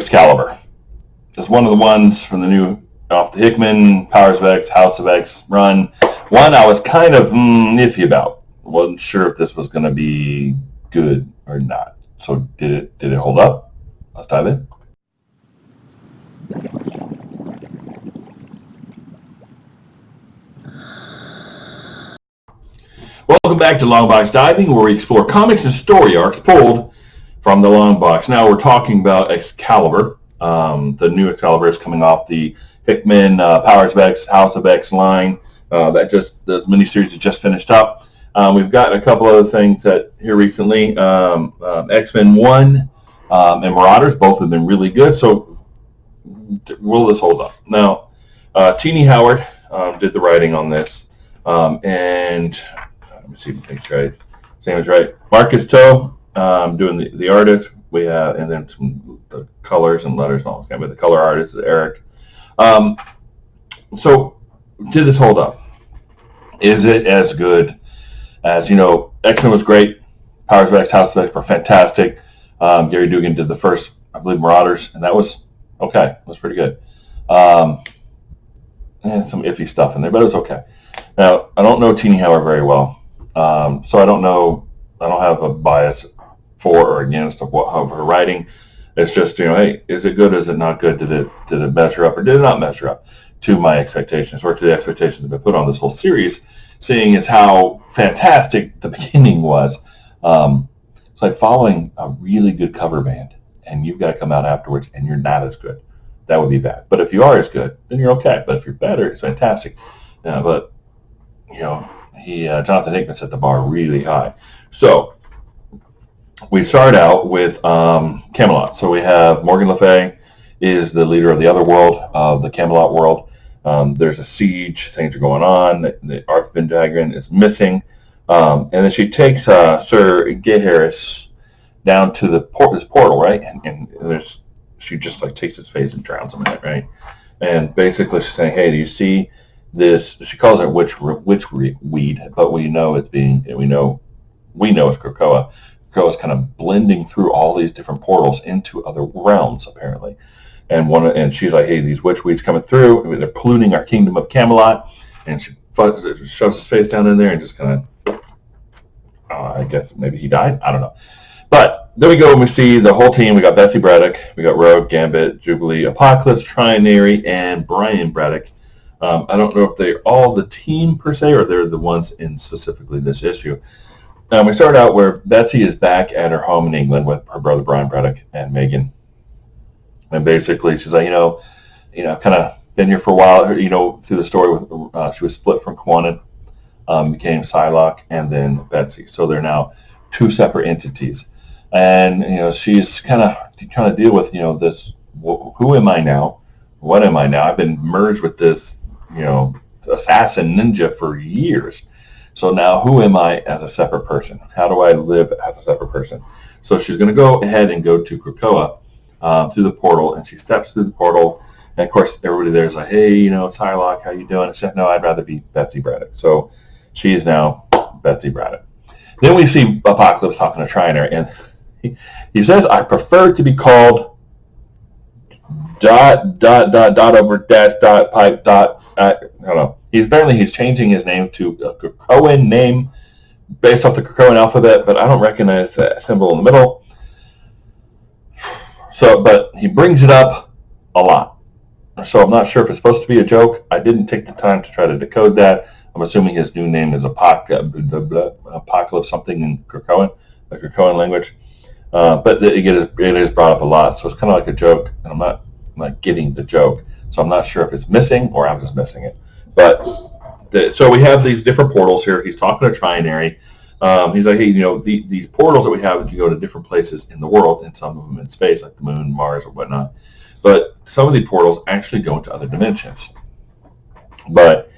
Excalibur. It's one of the ones from the new off the Hickman, Powers of X, House of X run. One I was kind of iffy about. Wasn't sure if this was going to be good or not. So did it hold up? Let's dive in. Welcome back to Long Box Diving, where we explore comics and story arcs pulled from the long box. Now we're talking about Excalibur. The new Excalibur is coming off the Hickman, Powers of X, House of X line. The miniseries has just finished up. We've got a couple other things that here recently. X-Men 1 and Marauders both have been really good. So will this hold up? Now, Teenie Howard did the writing on this, and let me see if things right. Sam is right. Marcus Toe doing the artist. We have, and then some the colors and letters and all this kind. But the color artist is Eric. So did this hold up? Is it as good as, X-Men was great. Powers of X, House of X were fantastic. Gary Dugan did the first, I believe, Marauders, and that was okay. It was pretty good. And some iffy stuff in there, but it was okay. Now, I don't know Teenie Howard very well, so I don't know. I don't have a bias for or against of her writing. It's just, hey, is it good? Is it not good? Did it measure up or did it not measure up to my expectations or to the expectations that have been put on this whole series, seeing as how fantastic the beginning was. It's like following a really good cover band and you've got to come out afterwards and you're not as good. That would be bad. But if you are as good, then you're okay. But if you're better, it's fantastic. But Jonathan Hickman set the bar really high. So we start out with Camelot. So we have Morgan Le Fay is the leader of the other world, of the Camelot world. There's a siege. Things are going on. The Arthur Pendragon is missing. And then she takes Sir Gaheris down to this portal, right? And she just takes his face and drowns him in it, right? And basically she's saying, hey, do you see this? She calls it witch weed, but we know it's Krakoa. Krakoa is kind of blending through all these different portals into other realms, apparently. And she's like, hey, these witch weeds coming through, they're polluting our kingdom of Camelot. And she shoves his face down in there and just kind of, I guess maybe he died. I don't know. But then we go and we see the whole team. We got Betsy Braddock, we got Rogue, Gambit, Jubilee, Apocalypse, Trinary, and Brian Braddock. I don't know if they're all the team per se, or they're the ones in specifically this issue. We start out where Betsy is back at her home in England with her brother Brian Braddock and Megan. And basically she's like, kind of been here for a while, through the story with, she was split from Kwannon, became Psylocke, and then Betsy. So they're now two separate entities. And, she's kind of deal with, this, who am I now? What am I now? I've been merged with this, assassin ninja for years. So now who am I as a separate person? How do I live as a separate person? So she's going to go ahead and go to Krakoa through the portal, and she steps through the portal. And, of course, everybody there is like, hey, Psylocke, how you doing? She said, no, I'd rather be Betsy Braddock. So she is now Betsy Braddock. Then we see Apocalypse talking to Trinary, and he says, I prefer to be called ... over dash ... pipe ... I don't know. He's changing his name to a Krakoan name based off the Krakoan alphabet, but I don't recognize that symbol in the middle. So, but he brings it up a lot. So I'm not sure if it's supposed to be a joke. I didn't take the time to try to decode that. I'm assuming his new name is Apocalypse something in Krakoan, the Krakoan language. But it is brought up a lot, so it's kind of like a joke, and I'm not getting the joke. So I'm not sure if it's missing or I'm just missing it. But so we have these different portals here. He's talking to Trinary. He's like, hey, these portals that we have, you go to different places in the world, and some of them in space, like the moon, Mars, or whatnot. But some of these portals actually go into other dimensions. But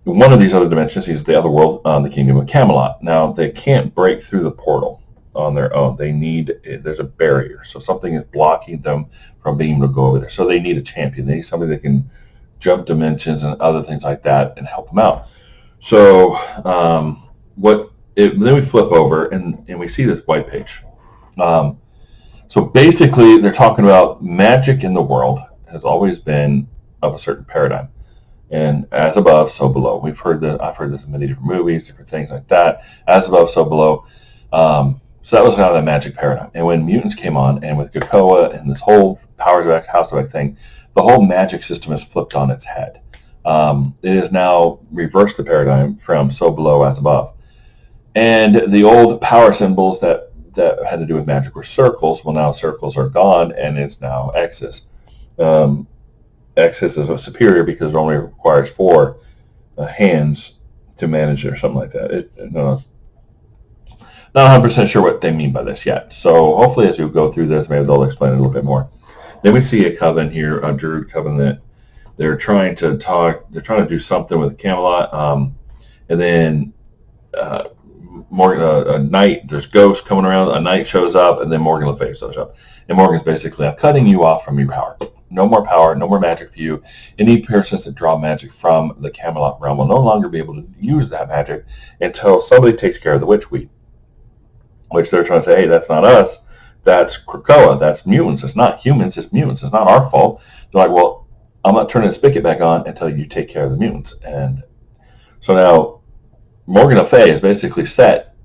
in one of these other dimensions is the other world, the kingdom of Camelot. Now, they can't break through the portal on their own. There's a barrier. So something is blocking them from being able to go over there. So they need a champion. They need somebody that can jump dimensions and other things like that and help them out. So then we flip over and we see this white page. So basically, they're talking about magic in the world has always been of a certain paradigm, and as above, so below. We've heard that. I've heard this in many different movies, different things like that. As above, so below. So that was kind of the magic paradigm. And when mutants came on, and with Krakoa and this whole Powers of X, House of X thing, the whole magic system is flipped on its head. It is now reversed the paradigm from so below as above. And the old power symbols that had to do with magic were circles. Well, now circles are gone, and it's now X's. X's is superior because it only requires 4 hands to manage it or something like that. Not 100% sure what they mean by this yet. So hopefully as we go through this, maybe they'll explain it a little bit more. Then we see a coven here, a Druid coven that they're trying to talk. They're trying to do something with Camelot, and then Morgan, a knight. There's ghosts coming around. A knight shows up, and then Morgan Le Fay shows up. And Morgan's basically, I'm cutting you off from your power. No more power. No more magic for you. Any persons that draw magic from the Camelot realm will no longer be able to use that magic until somebody takes care of the witchweed. Which they're trying to say, hey, that's not us. That's Krakoa. That's mutants. It's not humans. It's mutants. It's not our fault. They're like, well, I'm not turning the spigot back on until you take care of the mutants. And so now Morgan Le Fay has basically set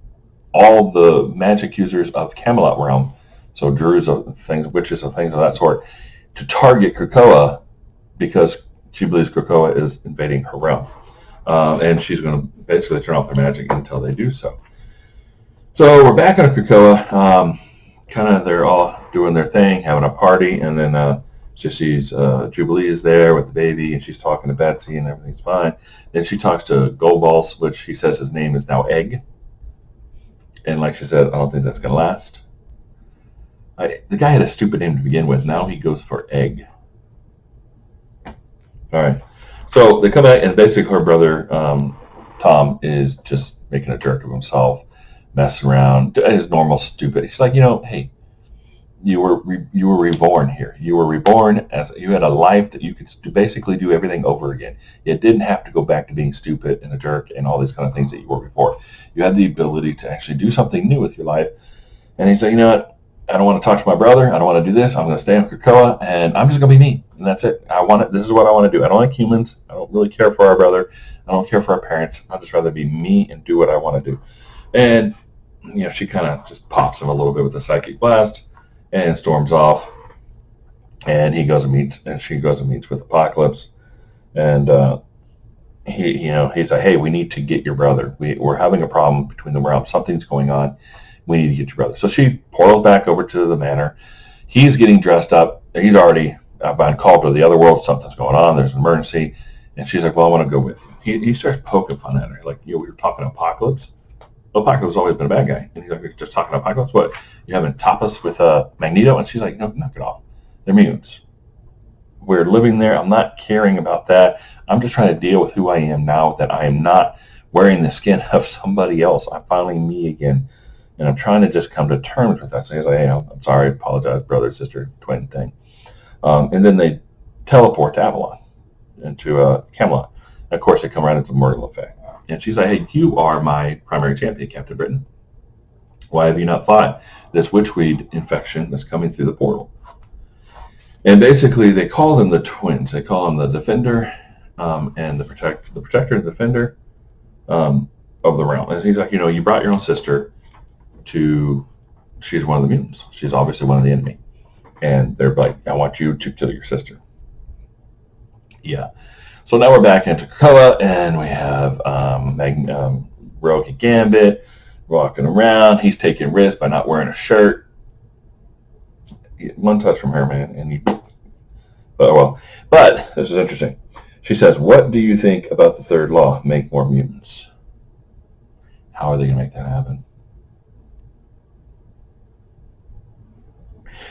all the magic users of Camelot realm, so druids of things, witches of things of that sort, to target Krakoa because she believes Krakoa is invading her realm. And she's going to basically turn off their magic until they do so. So we're back on Krakoa. Kind of they're all doing their thing, having a party, and then she sees Jubilee is there with the baby, and she's talking to Betsy, and everything's fine. Then she talks to Goldballs, which he says his name is now Egg. And like she said, I don't think that's going to last. The guy had a stupid name to begin with. Now he goes for Egg. All right. So they come back, and basically her brother, Tom, is just making a jerk of himself, messing around, his normal stupid. He's like, hey, you were reborn here. You were reborn as you had a life that you could basically do everything over again. You didn't have to go back to being stupid and a jerk and all these kind of things that you were before. You had the ability to actually do something new with your life. And he's like, you know what? I don't want to talk to my brother. I don't want to do this. I'm going to stay on Krakoa, and I'm just going to be me. And that's it. This is what I want to do. I don't like humans. I don't really care for our brother. I don't care for our parents. I'd just rather be me and do what I want to do. And she kind of just pops him a little bit with a psychic blast and storms off. And she goes and meets with Apocalypse. And he's like, hey, we need to get your brother. We're having a problem between the realms. Something's going on. We need to get your brother. So she portals back over to the manor. He's getting dressed up. He's already been called to the other world. Something's going on. There's an emergency. And she's like, well, I want to go with you. He starts poking fun at her. Like, we were talking Apocalypse. Apocalypse has always been a bad guy. And he's like, just talking Apocalypse? What? You having tapas with Magneto? And she's like, no, knock it off. They're mutants. We're living there. I'm not caring about that. I'm just trying to deal with who I am now that I am not wearing the skin of somebody else. I'm finally me again. And I'm trying to just come to terms with that. So he's like, hey, I'm sorry, apologize, brother, sister, twin thing. And then they teleport to Avalon, into Camelot. And of course, they come right into Morgan Le Fay. And she's like, hey, you are my primary champion, Captain Britain. Why have you not fought this witchweed infection that's coming through the portal? And basically, they call them the twins. They call them the Defender and the Protector and Defender of the realm. And he's like, you brought your own sister she's one of the mutants. She's obviously one of the enemy. And they're like, I want you to kill your sister. Yeah. So now we're back into Krakoa, and we have Rogue and Gambit walking around. He's taking risks by not wearing a shirt. One touch from her, man, But this is interesting. She says, what do you think about the third law? Make more mutants. How are they going to make that happen?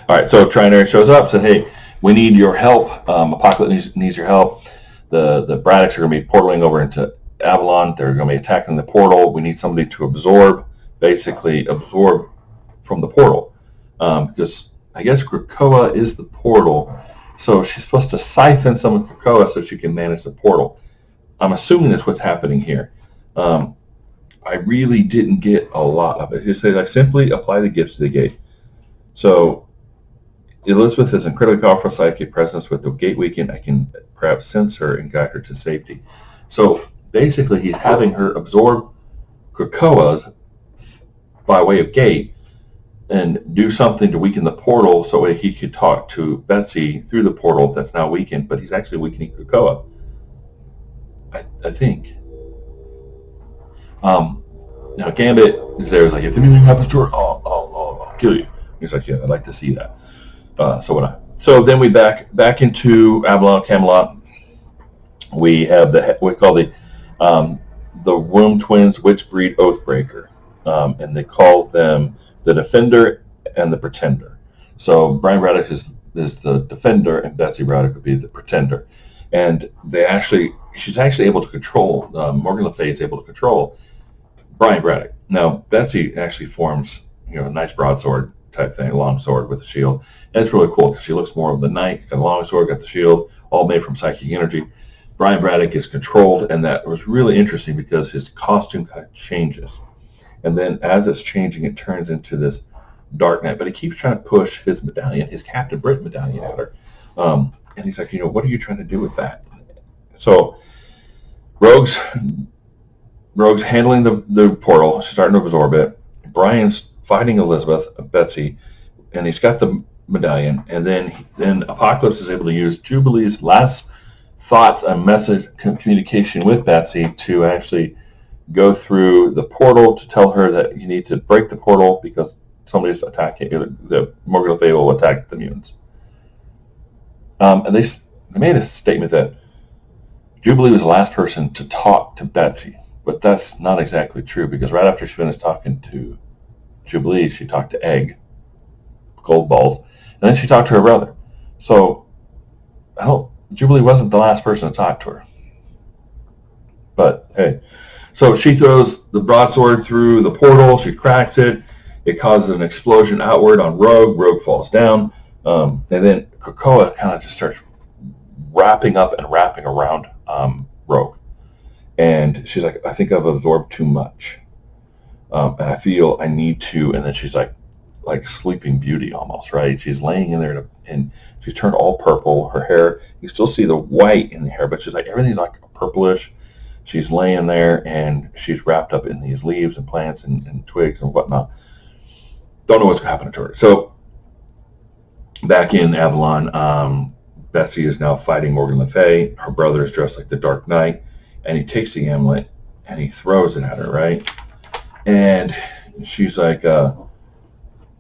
All right, so Trinary shows up, said, hey, we need your help. Apocalypse needs your help. The Braddocks are going to be portaling over into Avalon. They're going to be attacking the portal. We need somebody to absorb from the portal. Because I guess Krakoa is the portal. So she's supposed to siphon some of Krakoa so she can manage the portal. I'm assuming that's what's happening here. I really didn't get a lot of it. It says, simply apply the gifts to the gate. So Elizabeth is incredibly powerful psychic presence. With the gate weakened, I can perhaps sense her and guide her to safety. So basically, he's having her absorb Krakoa's by way of gate and do something to weaken the portal so he could talk to Betsy through the portal that's now weakened, but he's actually weakening Krakoa. I think. Now Gambit is there. Is like, if anything happens to her, I'll kill you. He's like, yeah, I'd like to see that. So would I. So then we back into Avalon Camelot. We have we call the Womb Twins Witch Breed Oathbreaker, and they call them the Defender and the Pretender. So Brian Braddock is the Defender, and Betsy Braddock would be the Pretender. And she's actually able to control, Morgan Le Fay is able to control Brian Braddock. Now, Betsy actually forms, a nice broadsword type thing, a long sword with a shield. And it's really cool because she looks more of the knight, got a long sword, got the shield, all made from psychic energy. Brian Braddock is controlled, and that was really interesting because his costume kind of changes. And then as it's changing, it turns into this Dark Knight. But he keeps trying to push his medallion, his Captain Britain medallion at her. And he's like, what are you trying to do with that? So Rogue's handling the portal. She's starting to absorb it. Brian's fighting Elizabeth, Betsy, and he's got the medallion. And then Apocalypse is able to use Jubilee's last thoughts and message communication with Betsy to actually go through the portal to tell her that you need to break the portal because somebody's attacking, the Morgan Le Fay will attack the mutants. And they made a statement that Jubilee was the last person to talk to Betsy, but that's not exactly true because right after she finished talking to Jubilee, she talked to Egg, Gold Balls, and then she talked to her brother. So Jubilee wasn't the last person to talk to her. But hey, so she throws the broadsword through the portal. She cracks it. It causes an explosion outward on Rogue. Rogue falls down. And then Krakoa kind of just starts wrapping up and wrapping around Rogue. And she's like, I think I've absorbed too much. And I feel I need to. And then she's like Sleeping Beauty almost, right? She's laying in there and she's turned all purple. Her hair, you still see the white in the hair, but she's like, everything's like purplish. She's laying there and she's wrapped up in these leaves and plants and twigs and whatnot. Don't know what's happening to her. So back in Avalon, Betsy is now fighting Morgan Le Fay. Her brother is dressed like the Dark Knight, and he takes the amulet and he throws it at her, right? And she's like,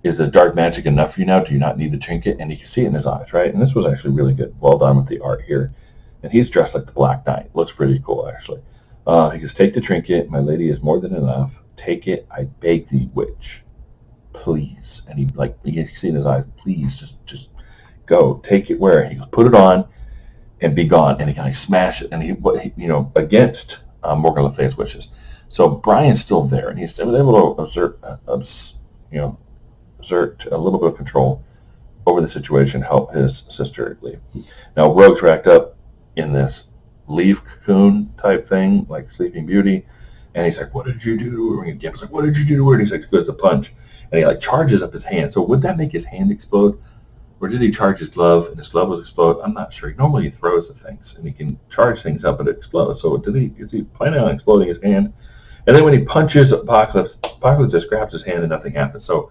is the dark magic enough for you now? Do you not need the trinket? And you can see it in his eyes, right? And this was actually really good. Well done with the art here. And he's dressed like the Black Knight. Looks pretty cool, actually. He says, take the trinket. My lady is more than enough. Take it, I beg thee, witch. Please. And you can see in his eyes, please, just go. Take it where? He goes, put it on and be gone. And he kind of smash it. And he against Morgan Le Fay's wishes. So Brian's still there, and he's able to exert a little bit of control over the situation, help his sister leave. Now Rogue's racked up in this leaf cocoon type thing, like Sleeping Beauty, and he's like, what did you do to her? And Gambit's like, what did you do to her? And he's like, goes to punch, and he charges up his hand. So would that make his hand explode? Or did he charge his glove and his glove will explode? I'm not sure. Normally he throws the things and he can charge things up and it explodes. So is he planning on exploding his hand? And then when he punches Apocalypse just grabs his hand and nothing happens. So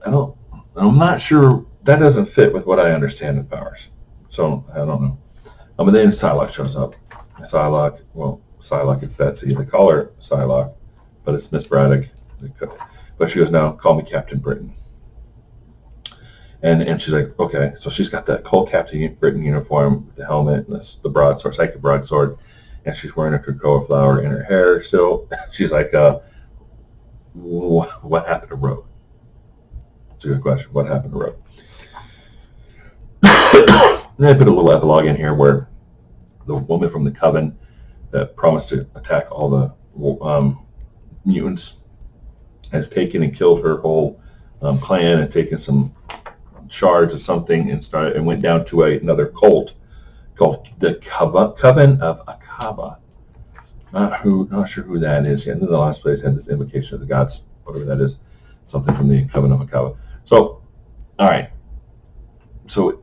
I'm not sure. That doesn't fit with what I understand of powers. So I don't know. And then Psylocke shows up. Psylocke is Betsy. They call her Psylocke, but it's Miss Braddock. But she goes, now call me Captain Britain. And she's like, okay. So she's got that cold Captain Britain uniform with the helmet and the broadsword, psychic broadsword, and she's wearing a cocoa flower in her hair still. She's like, what happened to Rogue? It's a good question. What happened to Rogue? And I put a little epilogue in here where the woman from the coven that promised to attack all the mutants has taken and killed her whole clan and taken some shards of something and went down to another cult called the Coven of Akaba. Not sure who that is yet. And then the last place had this invocation of the gods, whatever that is, something from the Coven of Akaba. So, all right. So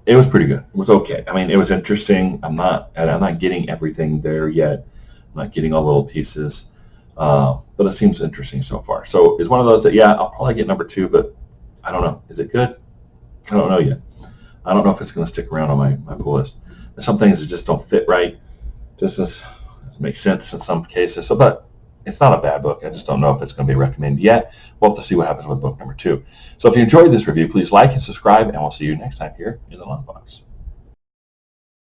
it was pretty good. It was okay. I mean, it was interesting. I'm not getting everything there yet. I'm not getting all little pieces, but it seems interesting so far. So it's one of those that, yeah, I'll probably get number 2, but I don't know. Is it good? I don't know yet. I don't know if it's going to stick around on my pull list. There's some things that just don't fit right. Just doesn't make sense in some cases. So, but it's not a bad book. I just don't know if it's going to be recommended yet. We'll have to see what happens with book number 2. So if you enjoyed this review, please like and subscribe, and we'll see you next time here in the Long Box.